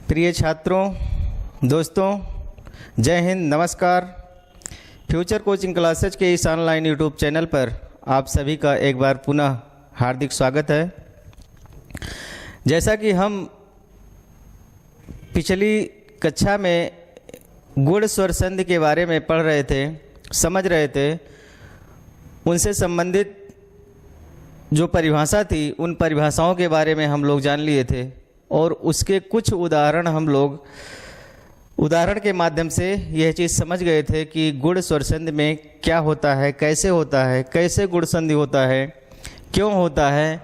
प्रिय छात्रों, दोस्तों, जय हिंद, नमस्कार। फ्यूचर कोचिंग क्लासेज के इस ऑनलाइन यूट्यूब चैनल पर आप सभी का एक बार पुनः हार्दिक स्वागत है। जैसा कि हम पिछली कक्षा में गुण स्वर संधि के बारे में पढ़ रहे थे, समझ रहे थे, उनसे संबंधित जो परिभाषा थी उन परिभाषाओं के बारे में हम लोग जान लिए थे और उसके कुछ उदाहरण हम लोग उदाहरण के माध्यम से यह चीज़ समझ गए थे कि गुण स्वर संधि में क्या होता है, कैसे गुण संधि होता है, क्यों होता है।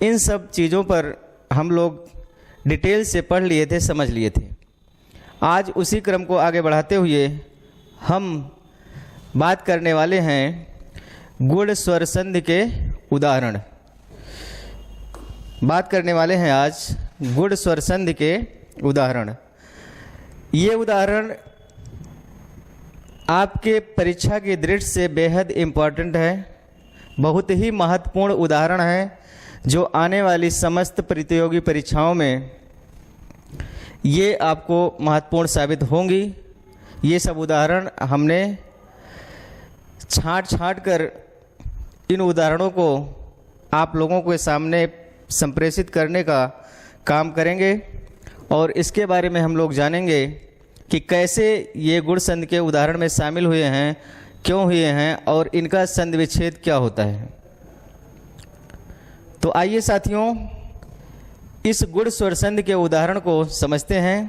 इन सब चीज़ों पर हम लोग डिटेल से पढ़ लिए थे, समझ लिए थे। आज उसी क्रम को आगे बढ़ाते हुए हम बात करने वाले हैं गुण स्वर संधि के उदाहरण। बात करने वाले हैं आज गुण स्वर संधि के उदाहरण। ये उदाहरण आपके परीक्षा की दृष्टि से बेहद इम्पॉर्टेंट है, बहुत ही महत्वपूर्ण उदाहरण है जो आने वाली समस्त प्रतियोगी परीक्षाओं में ये आपको महत्वपूर्ण साबित होंगी। ये सब उदाहरण हमने छांट कर इन उदाहरणों को आप लोगों के सामने संप्रेषित करने का काम करेंगे और इसके बारे में हम लोग जानेंगे कि कैसे ये गुण संधि के उदाहरण में शामिल हुए हैं, क्यों हुए हैं और इनका संधि विच्छेद क्या होता है। तो आइए साथियों, इस गुण स्वर संधि के उदाहरण को समझते हैं।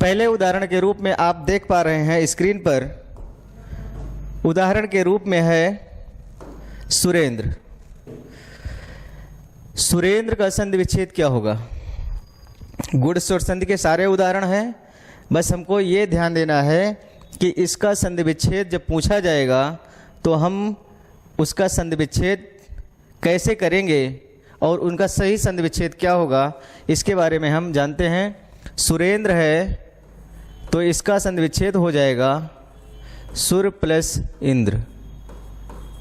पहले उदाहरण के रूप में आप देख पा रहे हैं स्क्रीन पर, उदाहरण के रूप में है सुरेंद्र। सुरेंद्र का संधि विच्छेद क्या होगा। गुण स्वर संधि के सारे उदाहरण हैं, बस हमको ये ध्यान देना है कि इसका संधि विच्छेद जब पूछा जाएगा तो हम उसका संधि विच्छेद कैसे करेंगे और उनका सही संधि विच्छेद क्या होगा, इसके बारे में हम जानते हैं। सुरेंद्र है तो इसका संधि विच्छेद हो जाएगा सुर प्लस इंद्र।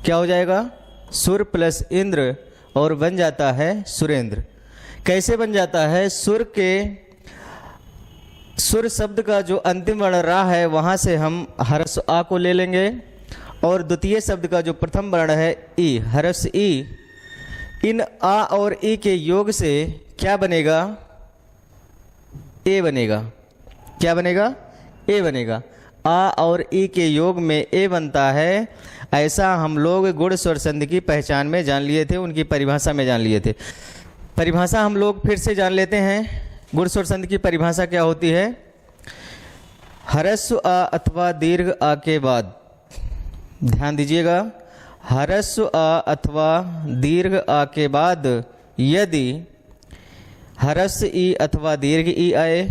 क्या हो जाएगा? सुर प्लस इंद्र और बन जाता है सुरेंद्र। कैसे बन जाता है? सुर शब्द का जो अंतिम वर्ण रा है वहाँ से हम हर्ष आ को ले लेंगे और द्वितीय शब्द का जो प्रथम वर्ण है ई, हर्ष ई, इन आ और ई के योग से क्या बनेगा? ए बनेगा। क्या बनेगा? ए बनेगा। आ और ई के योग में ए बनता है। ऐसा हम लोग गुण स्वर संधि की पहचान में जान लिए थे, उनकी परिभाषा में जान लिए थे। परिभाषा हम लोग फिर से जान लेते हैं। गुण स्वर संधि की परिभाषा क्या होती है? ह्रस्व आ अथवा दीर्घ आ के बाद, ध्यान दीजिएगा, ह्रस्व आ अथवा दीर्घ आ के बाद यदि ह्रस्व ई अथवा दीर्घ ई आए,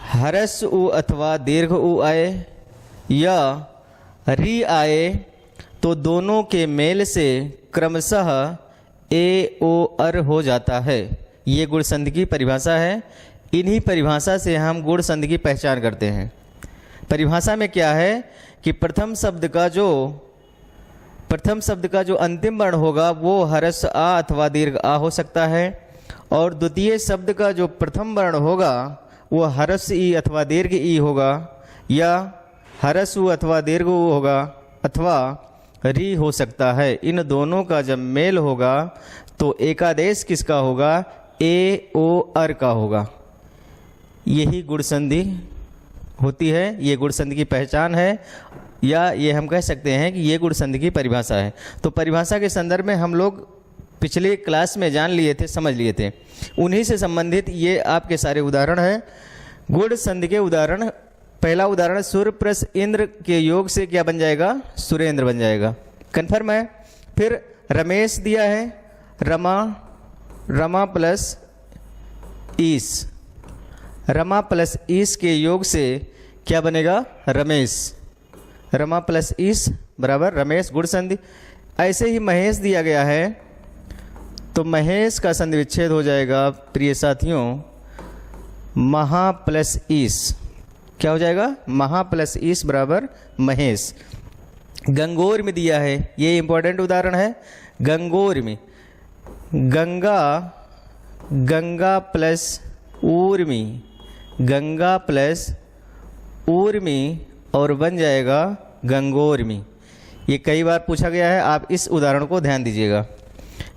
ह्रस्व उ अथवा दीर्घ उ आए या री आए तो दोनों के मेल से क्रमशः ए ओ अर हो जाता है। ये गुण संधि की परिभाषा है। इन्हीं परिभाषा से हम गुण संधि की पहचान करते हैं। परिभाषा में क्या है कि प्रथम शब्द का जो अंतिम वर्ण होगा वो ह्रस्व आ अथवा दीर्घ आ हो सकता है और द्वितीय शब्द का जो प्रथम वर्ण होगा वो ह्रस्व ई अथवा दीर्घ ई होगा या ह्रस्व उ अथवा दीर्घ उ होगा अथवा री हो सकता है। इन दोनों का जब मेल होगा तो एकादेश किसका होगा? ए ओ अर का होगा। यही गुण संधि होती है, ये गुण संधि की पहचान है या ये हम कह सकते हैं कि ये गुण संधि की परिभाषा है। तो परिभाषा के संदर्भ में हम लोग पिछले क्लास में जान लिए थे, समझ लिए थे। उन्हीं से संबंधित ये आपके सारे उदाहरण हैं। गुण संधि के उदाहरण, पहला उदाहरण सुर प्लस इंद्र के योग से क्या बन जाएगा? सुरेंद्र बन जाएगा। कन्फर्म है। फिर रमेश दिया है, रमा प्लस ईस, रमा प्लस ईस के योग से क्या बनेगा? रमेश। रमा प्लस ईस बराबर रमेश, गुण संधि। ऐसे ही महेश दिया गया है तो महेश का संधि विच्छेद हो जाएगा प्रिय साथियों महा प्लस ईस। क्या हो जाएगा? महा प्लस ईस बराबर महेश। गंगोर में दिया है, ये इंपॉर्टेंट उदाहरण है। गंगोर में गंगा प्लस ऊर्मी, गंगा प्लस ऊर्मी और बन जाएगा गंगोर्मी। ये कई बार पूछा गया है, आप इस उदाहरण को ध्यान दीजिएगा।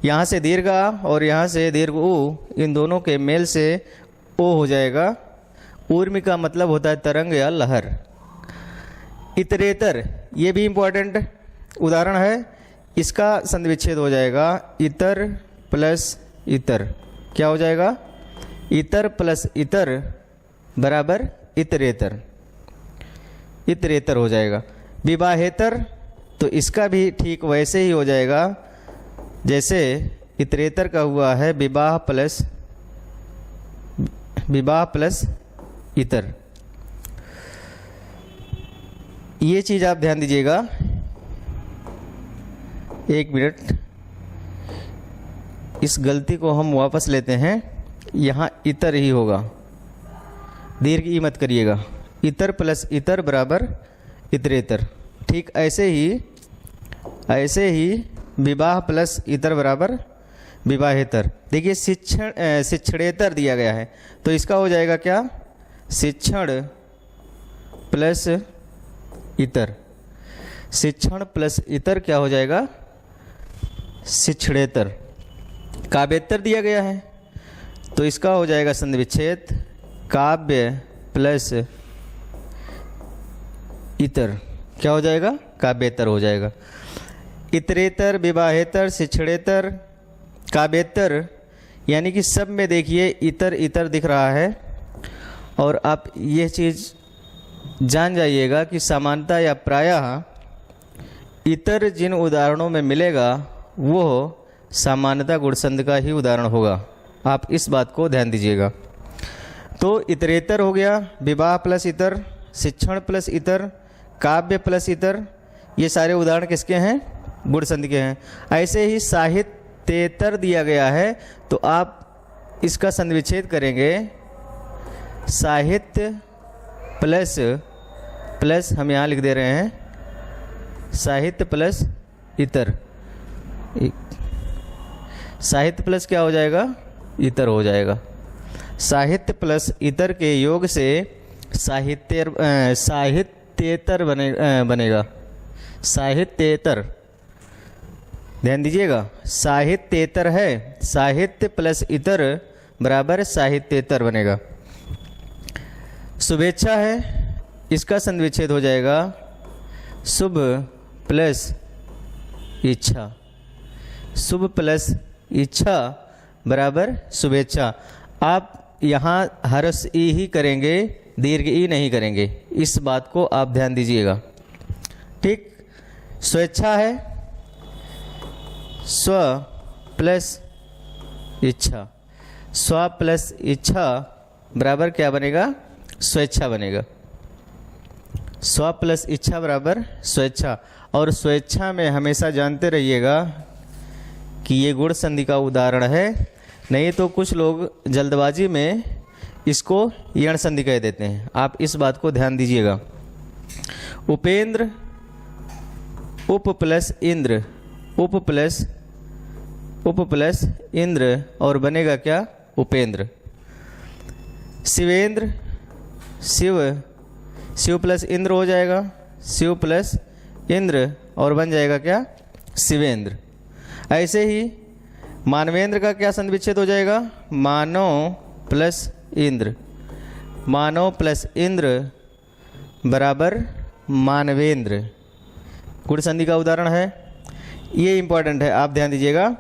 यहाँ से दीर्घ आ और यहाँ से दीर्घ ऊ, इन दोनों के मेल से ओ हो जाएगा। ऊर्मी का मतलब होता है तरंग या लहर। इतरेतर, ये भी इम्पोर्टेंट उदाहरण है। इसका संधिविच्छेद हो जाएगा इतर प्लस इतर। क्या हो जाएगा? इतर प्लस इतर बराबर इतरेतर। इतरेतर हो जाएगा। विवाहेतर, तो इसका भी ठीक वैसे ही हो जाएगा जैसे इतरेतर का हुआ है, विवाह प्लस इतर। ये चीज़ आप ध्यान दीजिएगा। एक मिनट, इस गलती को हम वापस लेते हैं। यहाँ इतर ही होगा, दीर्घ ई मत करिएगा। इतर प्लस इतर बराबर इतरेतर। ठीक ऐसे ही विवाह प्लस इतर बराबर विवाहेतर। देखिए शिक्षणेतर दिया गया है, तो इसका हो जाएगा क्या? शिक्षण प्लस इतर। शिक्षण प्लस इतर क्या हो जाएगा? शिक्षणेतर। काव्येतर दिया गया है, तो इसका हो जाएगा संधिविच्छेद काव्य प्लस इतर। क्या हो जाएगा? काव्येतर हो जाएगा। इतरेतर, विवाहेतर, शिक्षणेतर, काव्येतर, यानी कि सब में देखिए इतर इतर दिख रहा है। और आप ये चीज़ जान जाइएगा कि सामान्यतः या प्रायः इतर जिन उदाहरणों में मिलेगा वो सामान्यतः गुणसंधि का ही उदाहरण होगा। आप इस बात को ध्यान दीजिएगा। तो इतरेतर हो गया, विवाह प्लस इतर, शिक्षण प्लस इतर, काव्य प्लस इतर, ये सारे उदाहरण किसके हैं? गुणसंधि के हैं। ऐसे ही साहित्येतर दिया गया है, तो आप इसका संधिविच्छेद करेंगे साहित्य प्लस हम यहाँ लिख दे रहे हैं साहित्य प्लस इतर। साहित्य प्लस क्या हो जाएगा? इतर हो जाएगा। साहित्य प्लस इतर के योग से साहित्येतर बनेगा। साहित्येतर, ध्यान दीजिएगा, साहित्येतर है। साहित्य प्लस इतर बराबर साहित्येतर बनेगा। शुभेच्छा है, इसका संधिविच्छेद हो जाएगा शुभ प्लस इच्छा। शुभ प्लस इच्छा बराबर शुभेच्छा। आप यहाँ हर्ष ई ही करेंगे, दीर्घ ई नहीं करेंगे। इस बात को आप ध्यान दीजिएगा। ठीक। स्वेच्छा है, स्व प्लस इच्छा। स्व प्लस इच्छा बराबर क्या बनेगा? स्वेच्छा बनेगा। स्व प्लस इच्छा बराबर स्वेच्छा। और स्वेच्छा में हमेशा जानते रहिएगा कि ये गुण संधि का उदाहरण है। नहीं तो कुछ लोग जल्दबाजी में इसको यण संधि कह देते हैं। आप इस बात को ध्यान दीजिएगा। उपेंद्र, उप प्लस इंद्र, उप प्लस इंद्र और बनेगा क्या? उपेंद्र। शिवेंद्र, शिव प्लस इंद्र हो जाएगा। शिव प्लस इंद्र और बन जाएगा क्या? शिवेंद्र। ऐसे ही मानवेंद्र का क्या संधिविच्छेद हो जाएगा? मानव प्लस इंद्र। मानव प्लस इंद्र बराबर मानवेंद्र। गुण संधि का उदाहरण है। ये इंपॉर्टेंट है, आप ध्यान दीजिएगा।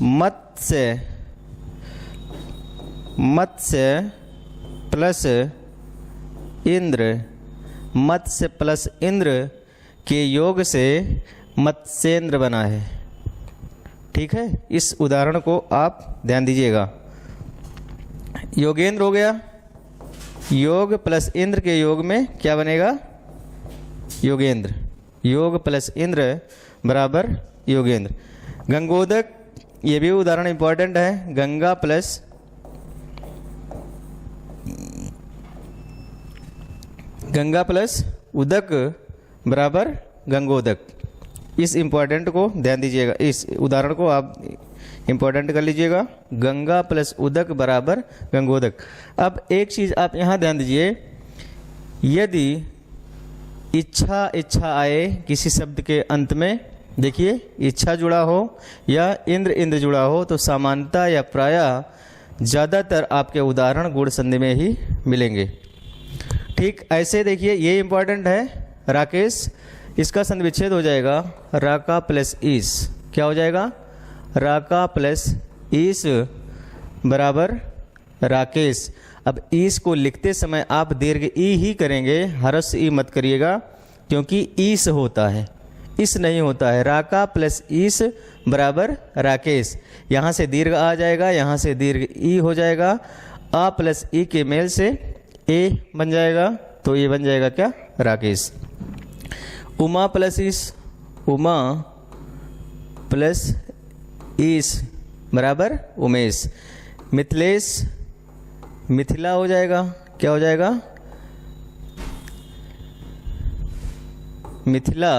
मत्स्य प्लस इंद्र, मत्स्य प्लस इंद्र के योग से मत्स्येंद्र बना है। ठीक है, इस उदाहरण को आप ध्यान दीजिएगा। योगेंद्र हो गया। योग प्लस इंद्र के योग में क्या बनेगा? योगेंद्र। योग प्लस इंद्र बराबर योगेंद्र। गंगोदक, ये भी उदाहरण इंपॉर्टेंट है। गंगा प्लस उदक बराबर गंगोदक। इस इम्पोर्टेंट को ध्यान दीजिएगा, इस उदाहरण को आप इम्पोर्टेंट कर लीजिएगा। गंगा प्लस उदक बराबर गंगोदक। अब एक चीज़ आप यहाँ ध्यान दीजिए, यदि इच्छा आए किसी शब्द के अंत में, देखिए इच्छा जुड़ा हो या इंद्र जुड़ा हो, तो सामान्यता या प्रायः ज़्यादातर आपके उदाहरण गुण संधि में ही मिलेंगे। ठीक ऐसे देखिए, ये इम्पॉर्टेंट है। राकेश, इसका संधि विच्छेद हो जाएगा राका प्लस ईस। क्या हो जाएगा? राका प्लस ईस बराबर राकेश। अब ईस को लिखते समय आप दीर्घ ई ही करेंगे, हर्ष ई मत करिएगा, क्योंकि ईस होता है, इस नहीं होता है। राका प्लस ईस बराबर राकेश। यहाँ से दीर्घ आ जाएगा, यहाँ से दीर्घ ई हो जाएगा, आ प्लस ई के मेल से ए बन जाएगा, तो ये बन जाएगा क्या? राकेश। उमा प्लस ईस, उमा प्लस ईस बराबर उमेश। मिथिलेश, मिथिला हो जाएगा, क्या हो जाएगा? मिथिला,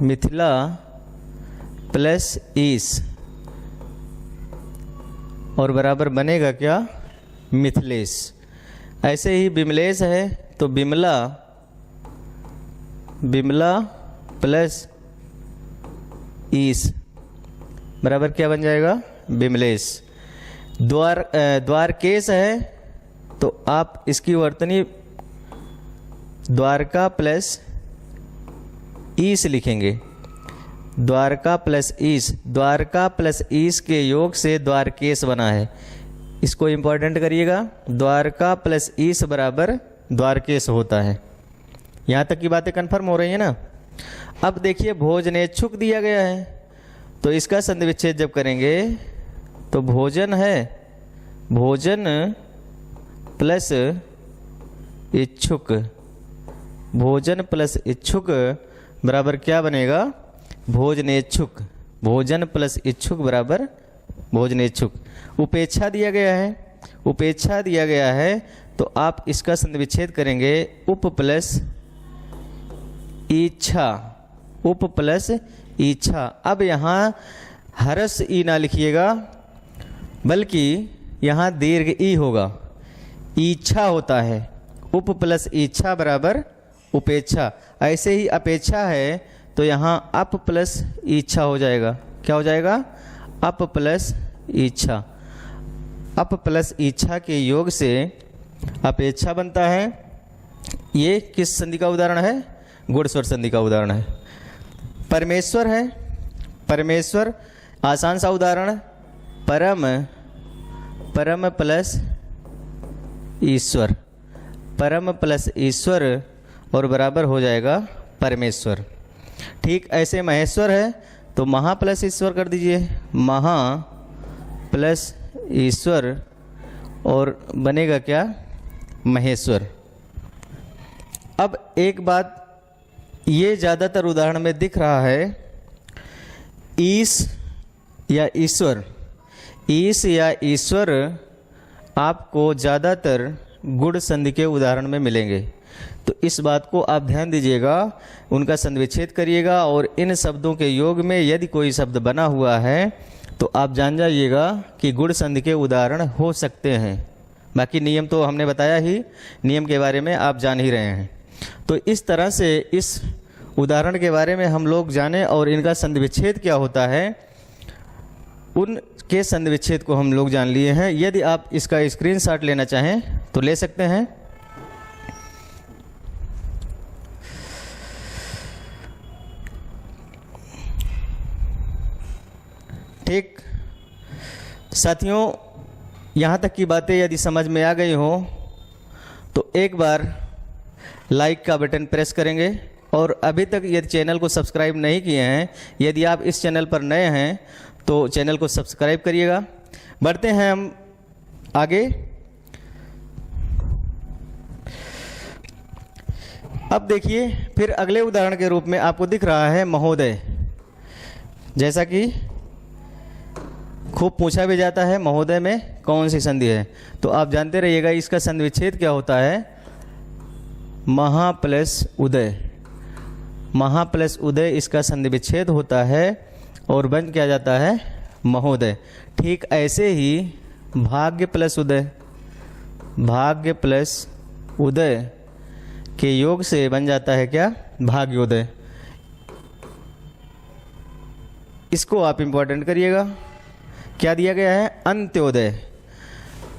मिथिला प्लस ईस और बराबर बनेगा क्या? मिथिलेश। ऐसे ही बिमलेश है तो बिमला, बिमला प्लस ईस बराबर क्या बन जाएगा? बिमलेश। द्वारकेश है तो आप इसकी वर्तनी द्वारका प्लस ईस लिखेंगे। द्वारका प्लस ईस, द्वारका प्लस ईस के योग से द्वारकेश बना है, इसको इंपॉर्टेंट करिएगा। द्वारका प्लस ईस बराबर द्वारकेश होता है। यहाँ तक की बातें कन्फर्म हो रही है ना? अब देखिए भोजनेच्छुक दिया गया है, तो इसका संधि विच्छेद जब करेंगे तो भोजन है, भोजन प्लस इच्छुक, भोजन प्लस इच्छुक बराबर क्या बनेगा? भोजनेच्छुक। भोजन प्लस इच्छुक बराबर भोजनेच्छुक। उपेक्षा दिया गया है, उपेक्षा दिया गया है तो आप इसका संधि विच्छेद करेंगे उप प्लस इच्छा, उप प्लस इच्छा। अब यहाँ हर्ष ई ना लिखिएगा, बल्कि यहाँ दीर्घ ई होगा, इच्छा होता है। उप प्लस इच्छा बराबर उपेक्षा। ऐसे ही अपेक्षा है तो यहाँ अप प्लस इच्छा हो जाएगा। क्या हो जाएगा? अप प्लस इच्छा। अप प्लस इच्छा के योग से अपेक्षा बनता है। ये किस संधि का उदाहरण है? गुण स्वर संधि का उदाहरण है। परमेश्वर है, परमेश्वर आसान सा उदाहरण, परम, परम प्लस ईश्वर, परम प्लस ईश्वर और बराबर हो जाएगा परमेश्वर। ठीक ऐसे महेश्वर है तो महा प्लस ईश्वर कर दीजिए, महा प्लस ईश्वर और बनेगा क्या? महेश्वर। अब एक बात ये ज़्यादातर उदाहरण में दिख रहा है, ईश या ईश्वर, ईश या ईश्वर आपको ज़्यादातर गुण संधि के उदाहरण में मिलेंगे। तो इस बात को आप ध्यान दीजिएगा, उनका संधि विच्छेद करिएगा और इन शब्दों के योग में यदि कोई शब्द बना हुआ है तो आप जान जाइएगा कि गुण संधि के उदाहरण हो सकते हैं। बाकी नियम तो हमने बताया ही, नियम के बारे में आप जान ही रहे हैं। तो इस तरह से इस उदाहरण के बारे में हम लोग जाने और इनका संधि विच्छेद क्या होता है, उनके संधि विच्छेद को हम लोग जान लिए हैं। यदि आप इसका स्क्रीनशॉट लेना चाहें तो ले सकते हैं। ठीक साथियों, यहाँ तक की बातें यदि समझ में आ गई हो तो एक बार लाइक का बटन प्रेस करेंगे और अभी तक यदि चैनल को सब्सक्राइब नहीं किए हैं, यदि आप इस चैनल पर नए हैं तो चैनल को सब्सक्राइब करिएगा। बढ़ते हैं हम आगे। अब देखिए फिर अगले उदाहरण के रूप में आपको दिख रहा है महोदय। जैसा कि खूब पूछा भी जाता है महोदय में कौन सी संधि है, तो आप जानते रहिएगा इसका संधि विच्छेद क्या होता है? महा प्लस उदय। महा प्लस उदय इसका संधि विच्छेद होता है और बन क्या जाता है महोदय। ठीक ऐसे ही भाग्य प्लस उदय, भाग्य प्लस उदय के योग से बन जाता है क्या भाग्योदय। इसको आप इंपॉर्टेंट करिएगा। क्या दिया गया है अंत्योदय।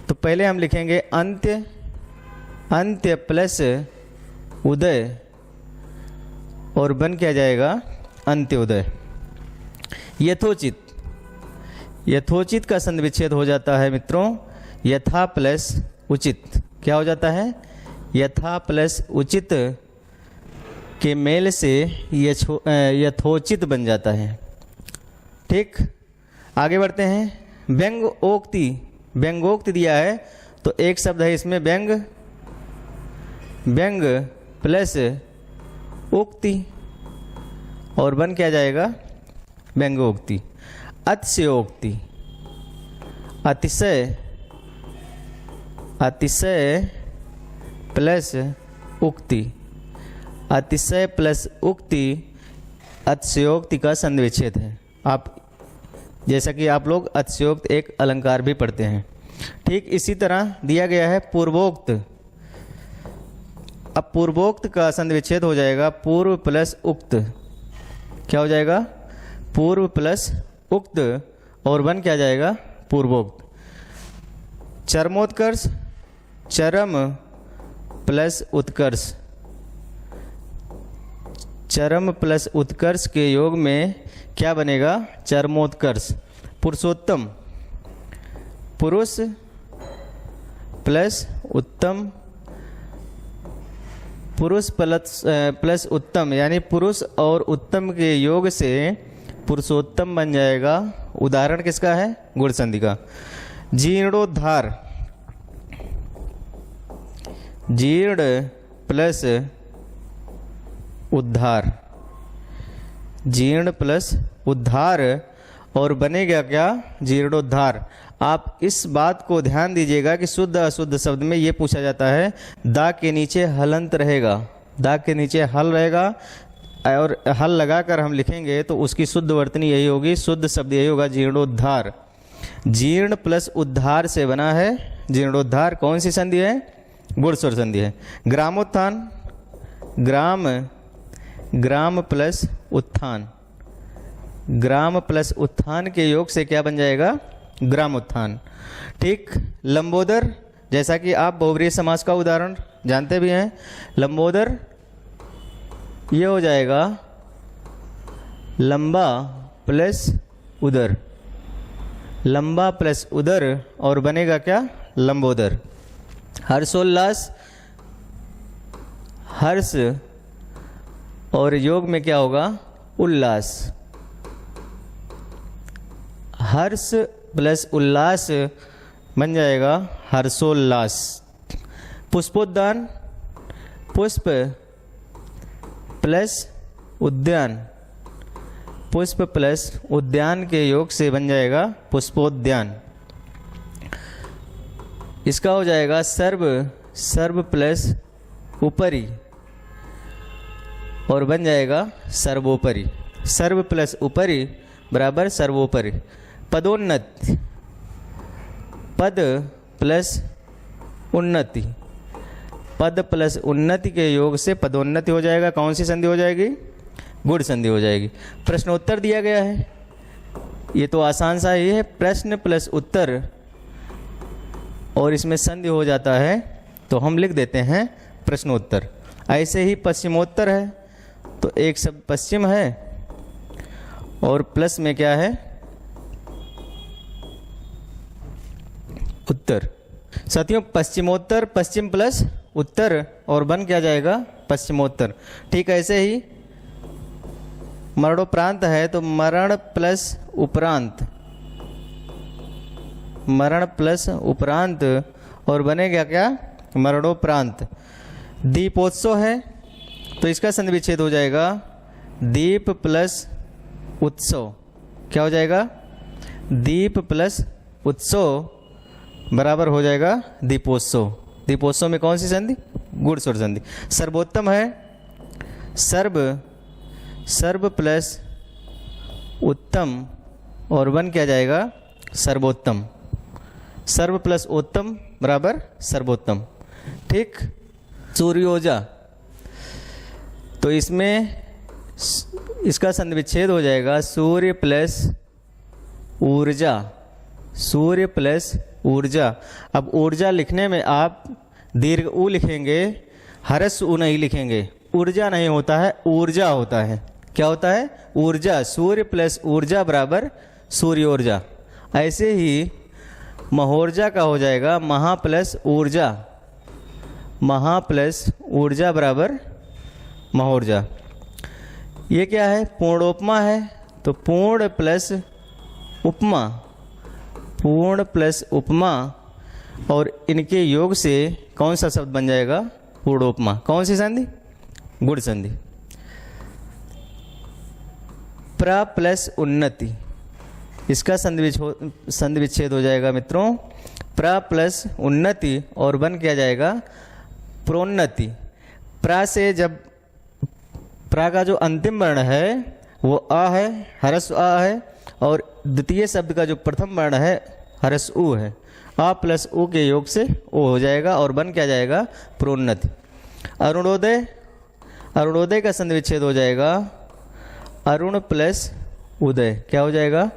तो पहले हम लिखेंगे अंत्य, अंत्य प्लस उदय और बन क्या जाएगा अंत्योदय। यथोचित, यथोचित का संधि विच्छेद हो जाता है मित्रों यथा प्लस उचित। क्या हो जाता है यथा प्लस उचित के मेल से यथोचित बन जाता है। ठीक, आगे बढ़ते हैं। व्यंग्योक्ति, व्यंग्योक्ति दिया है तो एक शब्द है इसमें व्यंग, व्यंग प्लस उक्ति और बन क्या जाएगा व्यंग्योक्ति। अतिशयोक्ति, अतिशय, अतिशय प्लस उक्ति, अतिशय प्लस उक्ति अतिशयोक्ति का संधि विच्छेद है। आप जैसा कि आप लोग अतिशयोक्त एक अलंकार भी पढ़ते हैं। ठीक इसी तरह दिया गया है पूर्वोक्त। अब पूर्वोक्त का संधि विच्छेद हो जाएगा पूर्व प्लस उक्त। क्या हो जाएगा पूर्व प्लस उक्त और बन क्या जाएगा पूर्वोक्त। चरमोत्कर्ष, चरम प्लस उत्कर्ष, चरम प्लस उत्कर्ष के योग में क्या बनेगा चरमोत्कर्ष। पुरुषोत्तम, पुरुष प्लस उत्तम, पुरुष प्लस उत्तम यानी पुरुष और उत्तम के योग से पुरुषोत्तम बन जाएगा। उदाहरण किसका है गुण संधि का। जीर्णोद्धार, जीर्ण प्लस उद्धार, जीर्ण प्लस उद्धार और बनेगा क्या जीर्णोद्धार। आप इस बात को ध्यान दीजिएगा कि शुद्ध अशुद्ध शब्द में ये पूछा जाता है दा के नीचे हलंत रहेगा, दा के नीचे हल रहेगा और हल लगाकर हम लिखेंगे तो उसकी शुद्ध वर्तनी यही होगी, शुद्ध शब्द यही होगा जीर्णोद्धार। जीर्ण प्लस उद्धार से बना है जीर्णोद्धार। कौन सी संधि है गुण स्वर संधि है। ग्रामोत्थान, ग्राम, ग्राम प्लस उत्थान, ग्राम प्लस उत्थान के योग से क्या बन जाएगा ग्रामोत्थान। ठीक, लंबोदर, जैसा कि आप बहुव्रीहि समास का उदाहरण जानते भी हैं। लंबोदर ये हो जाएगा लंबा प्लस उदर, लंबा प्लस उदर और बनेगा क्या लंबोदर। हर्षोल्लास, हर्ष और योग में क्या होगा उल्लास, हर्ष प्लस उल्लास बन जाएगा हर्षोल्लास। पुष्पोद्यान, पुष्प प्लस उद्यान, पुष्प प्लस उद्यान के योग से बन जाएगा पुष्पोद्यान। इसका हो जाएगा सर्व, सर्व प्लस ऊपरी और बन जाएगा सर्वोपरि। सर्व प्लस ऊपरी बराबर सर्वोपरि। पदोन्नत, पद प्लस उन्नति, पद प्लस उन्नति के योग से पदोन्नति हो जाएगा। कौन सी संधि हो जाएगी गुण संधि हो जाएगी। प्रश्नोत्तर दिया गया है, ये तो आसान सा ही है, प्रश्न प्लस उत्तर और इसमें संधि हो जाता है तो हम लिख देते हैं प्रश्नोत्तर। ऐसे ही पश्चिमोत्तर है तो एक शब्द पश्चिम है और प्लस में क्या है उत्तर। साथियों पश्चिमोत्तर, पश्चिम प्लस उत्तर और बन क्या जाएगा पश्चिमोत्तर। ठीक ऐसे ही मरणोपरांत है तो मरण प्लस उपरांत, मरण प्लस उपरांत और बनेगा क्या मरणोपरांत। दीपोत्सव है तो इसका संधि विच्छेद हो जाएगा दीप प्लस उत्सव। क्या हो जाएगा दीप प्लस उत्सव बराबर हो जाएगा दीपोत्सव। दीपोत्सव में कौन सी संधि गुण स्वर संधि। सर्वोत्तम है सर्व सर्व प्लस उत्तम और वन क्या जाएगा, सर्वोत्तम। सर्व प्लस उत्तम बराबर सर्वोत्तम। ठीक। सूर्योजा, तो इसमें इसका संधिविच्छेद हो जाएगा सूर्य प्लस ऊर्जा। सूर्य प्लस ऊर्जा। अब ऊर्जा लिखने में आप दीर्घ ऊ लिखेंगे, हरस ऊ नहीं लिखेंगे। ऊर्जा नहीं होता है, ऊर्जा होता है। क्या होता है, ऊर्जा। सूर्य प्लस ऊर्जा बराबर सूर्योर्जा। ऐसे ही महोर्जा का हो जाएगा महा प्लस ऊर्जा। महा प्लस ऊर्जा बराबर महोर्जा। ये क्या है, पूर्णोपमा है, तो पूर्ण प्लस उपमा। पूर्ण प्लस उपमा और इनके योग से कौन सा शब्द बन जाएगा, पूर्णोपमा। कौन सी संधि, गुण संधि। प्र प्लस उन्नति, इसका संधि विच्छेद हो जाएगा मित्रों, प्र प्लस उन्नति और बन क्या जाएगा, प्रोन्नति। प्र से जब प्र का जो अंतिम वर्ण है वो आ है, हरस आ है, और द्वितीय शब्द का जो प्रथम वर्ण है हरस ऊ है। आ प्लस ऊ के योग से ओ हो जाएगा और बन क्या जाएगा, प्रोन्नति। अरुणोदय, अरुणोदय का संधि विच्छेद हो जाएगा अरुण प्लस उदय। क्या हो जाएगा,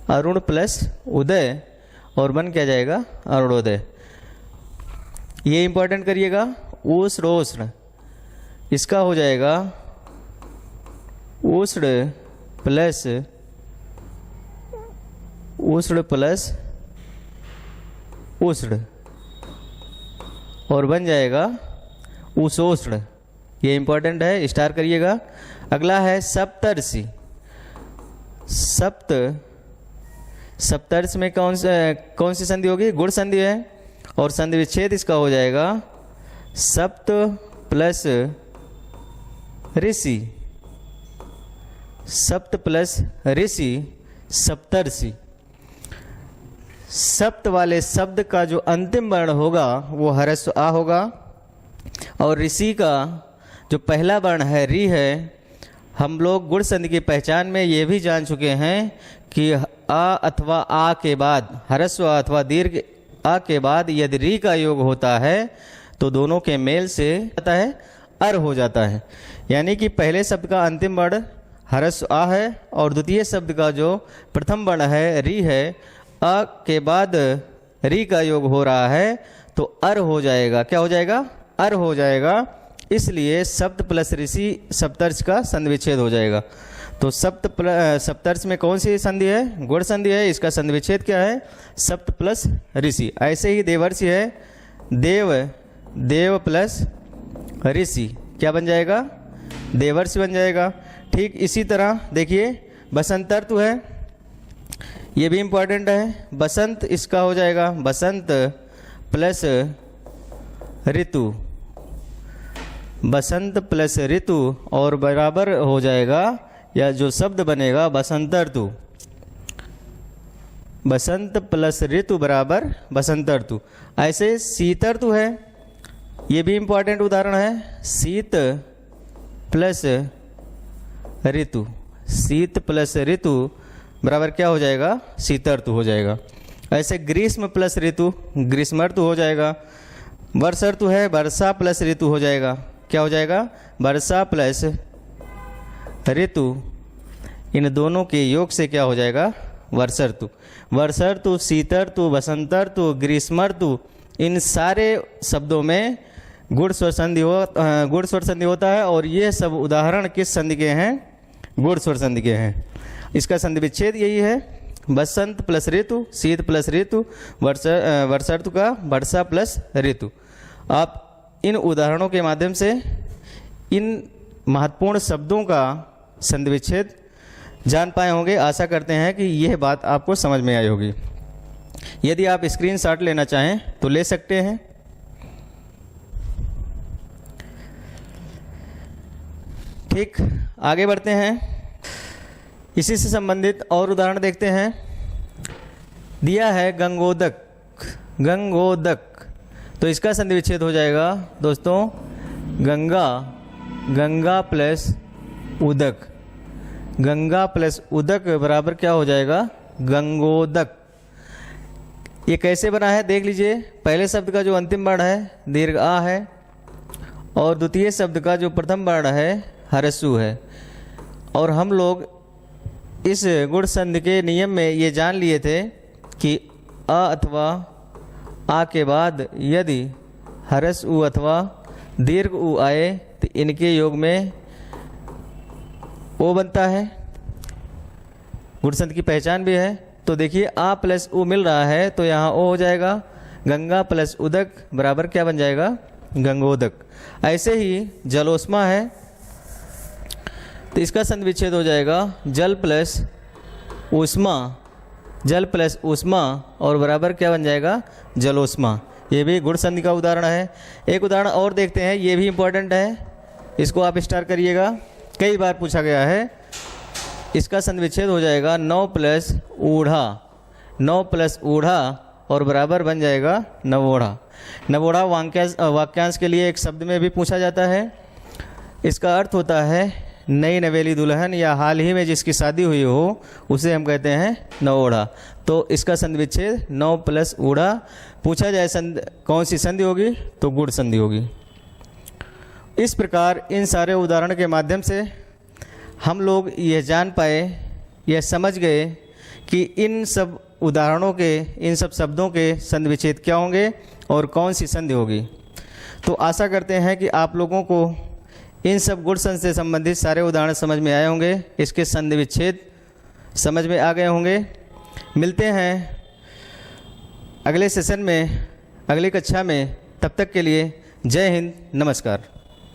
अरुण प्लस उदय और बन क्या जाएगा, अरुणोदय। ये इंपॉर्टेंट करिएगा। ऊष्ण, इसका हो जाएगा ऊष्ण प्लस उष्ण और बन जाएगा उषोष्ण। ये इंपॉर्टेंट है, स्टार करिएगा। अगला है सप्तर्षि। सप्तर्षि में कौन सी संधि होगी, गुण संधि है, और संधि विच्छेद इसका हो जाएगा सप्त प्लस ऋषि। सप्त प्लस ऋषि सप्तर्षि। सप्त वाले शब्द का जो अंतिम वर्ण होगा वो हरस्व आ होगा, और ऋषि का जो पहला वर्ण है री है। हम लोग गुण संधि की पहचान में ये भी जान चुके हैं कि आ अथवा आ के बाद, हरस्व अथवा दीर्घ आ के बाद यदि री का योग होता है तो दोनों के मेल से आता है अर हो जाता है। यानी कि पहले शब्द का अंतिम वर्ण हरस्व आ है और द्वितीय शब्द का जो प्रथम वर्ण है री है, अ के बाद री का योग हो रहा है तो अर हो जाएगा। क्या हो जाएगा, अर हो जाएगा। इसलिए सप्त प्लस ऋषि सप्तर्ष का संधि विच्छेद हो जाएगा। तो सप्तर्ष में कौन सी संधि है, गुण संधि है। इसका संधि विच्छेद क्या है, सप्त प्लस ऋषि। ऐसे ही देवर्षि है, देव प्लस ऋषि क्या बन जाएगा, देवर्षि बन जाएगा। ठीक इसी तरह देखिए बसंत ऋतु है, ये भी इम्पोर्टेंट है। बसंत इसका हो जाएगा बसंत प्लस ऋतु। बसंत प्लस ऋतु और बराबर हो जाएगा, या जो शब्द बनेगा बसंत ऋतु। बसंत प्लस ऋतु बराबर बसंत ऋतु। ऐसे शीत ऋतु है, ये भी इम्पोर्टेंट उदाहरण है। शीत प्लस ऋतु, शीत प्लस ऋतु बराबर क्या हो जाएगा, शीत ऋतु हो जाएगा। ऐसे ग्रीष्म प्लस ऋतु, ग्रीष्म ऋतु हो जाएगा। वर्षा ऋतु है, वर्षा प्लस ऋतु हो जाएगा। क्या हो जाएगा, वर्षा प्लस ऋतु। इन दोनों के योग से क्या हो जाएगा, वर्षा ऋतु। वर्षा ऋतु, शीत ऋतु, बसंत ऋतु, ग्रीष्म ऋतु, इन सारे शब्दों में गुण स्वर संधि होता है। और ये सब उदाहरण किस संधि के हैं, गुण स्वर संधि के हैं। इसका संधि विच्छेद यही है, बसंत प्लस ऋतु, शीत प्लस ऋतु, वर्षा ऋतु का वर्षा प्लस ऋतु। आप इन उदाहरणों के माध्यम से इन महत्वपूर्ण शब्दों का संधि विच्छेद जान पाए होंगे। आशा करते हैं कि यह बात आपको समझ में आई होगी। यदि आप स्क्रीनशॉट लेना चाहें तो ले सकते हैं। ठीक, आगे बढ़ते हैं। इसी से संबंधित और उदाहरण देखते हैं। दिया है गंगोदक, गंगोदक, तो इसका संधि विच्छेद हो जाएगा दोस्तों गंगा, गंगा प्लस उदक। गंगा प्लस उदक बराबर क्या हो जाएगा, गंगोदक। ये कैसे बना है देख लीजिए। पहले शब्द का जो अंतिम वर्ण है दीर्घ आ है और द्वितीय शब्द का जो प्रथम वर्ण है ह्रस्व है। और हम लोग इस गुण संधि के नियम में ये जान लिए थे कि अ अथवा आ के बाद यदि ह्रस्व उ अथवा दीर्घ उ आए तो इनके योग में ओ बनता है। गुण संधि की पहचान भी है। तो देखिए आ प्लस उ मिल रहा है तो यहाँ ओ हो जाएगा। गंगा प्लस उदक बराबर क्या बन जाएगा, गंगोदक। ऐसे ही जलोष्मा है तो इसका संधि विच्छेद हो जाएगा जल प्लस ऊष्मा, जल प्लस ऊष्मा और बराबर क्या बन जाएगा, जलोष्मा। ये भी गुण संधि का उदाहरण है। एक उदाहरण और देखते हैं, ये भी इम्पोर्टेंट है, इसको आप स्टार करिएगा, कई बार पूछा गया है। इसका संधि विच्छेद हो जाएगा 9 प्लस ऊढ़ा, 9 प्लस ऊढ़ा और बराबर बन जाएगा नवोढ़ा। नवोढ़ा वाक्यांश के लिए एक शब्द में भी पूछा जाता है। इसका अर्थ होता है नई नवेली दुल्हन या हाल ही में जिसकी शादी हुई हो उसे हम कहते हैं नवोढ़ा। तो इसका संधि विच्छेद 9 प्लस ऊढ़ा। पूछा जाए कौन सी संधि होगी तो गुण संधि होगी। इस प्रकार इन सारे उदाहरण के माध्यम से हम लोग यह जान पाए, यह समझ गए कि इन सब उदाहरणों के, इन सब शब्दों के संधि विच्छेद क्या होंगे और कौन सी संधि होगी। तो आशा करते हैं कि आप लोगों को इन सब गुण संधि से संबंधित सारे उदाहरण समझ में आए होंगे, इसके संधि विच्छेद समझ में आ गए होंगे। मिलते हैं अगले सेशन में, अगली कक्षा में। तब तक के लिए जय हिंद, नमस्कार।